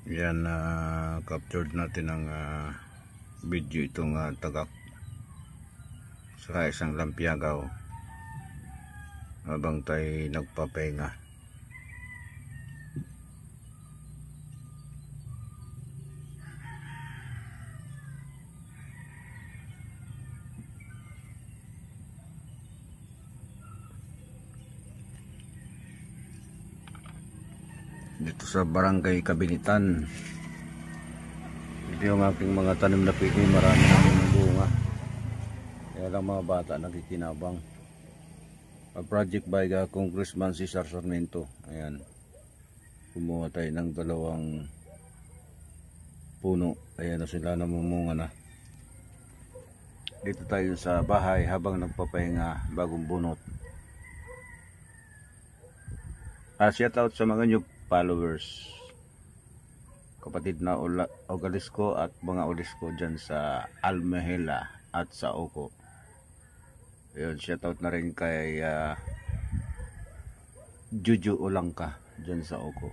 Yan, captured natin ang video itong tagak sa isang lampiagaw habang tayo nagpapahinga. Dito sa barangay Kabinitan, ito yung aking mga tanim na pili, marami ng bunga, kaya lang mga bata nakikinabang. A project by Congressman Cesar Sarmiento. Ayan, kumuha tayo ng 2 puno, ayan na sila, namumunga na. Dito tayo sa bahay habang nagpapahinga, bagong bunot. Shout out sa mga new followers, kapatid na Ogalis ko at mga ulis ko dyan sa Almahela at sa Oko. Ayun, shout out na rin kay Juju Olangka dyan sa Oko.